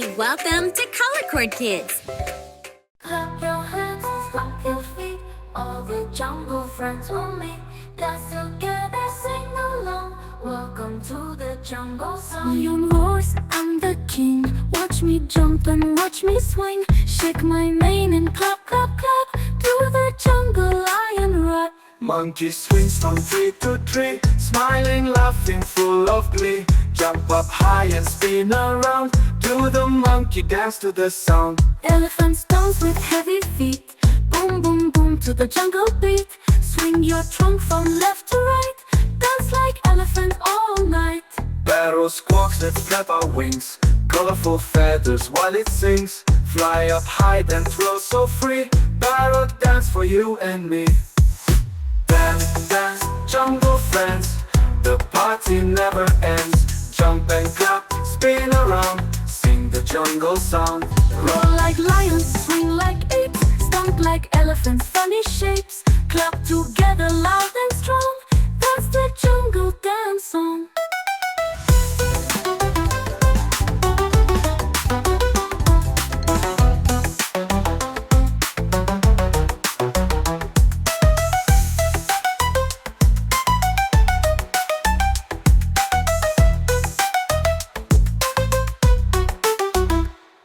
Welcome to ColorChord Kids. Clap your hands, stomp your feet. All the jungle friends will meet. Dance together, sing along. Welcome to the jungle song. Lion roars, I'm the king. Watch me jump and watch me swing. Shake my mane and clap, clap, clap. Do the jungle lion rap. Monkey swings from tree to tree, smiling, laughing, full of glee. Jump up high and spin around. Do the monkey dance to the sound. Elephants dance with heavy feet. Boom, boom, boom to the jungle beat. Swing your trunk from left to right. Dance like elephants all night. Parrot squawks, let's flap our wings. Colorful feathers while it sings. Fly up high then throw so free. Parrot dance for you and me. Dance, dance, jungle friends. The party never ends. Jump and clap, spin around. Sing the jungle sound. Roar like lions, swing like apes. Stomp like elephants, funny shapes.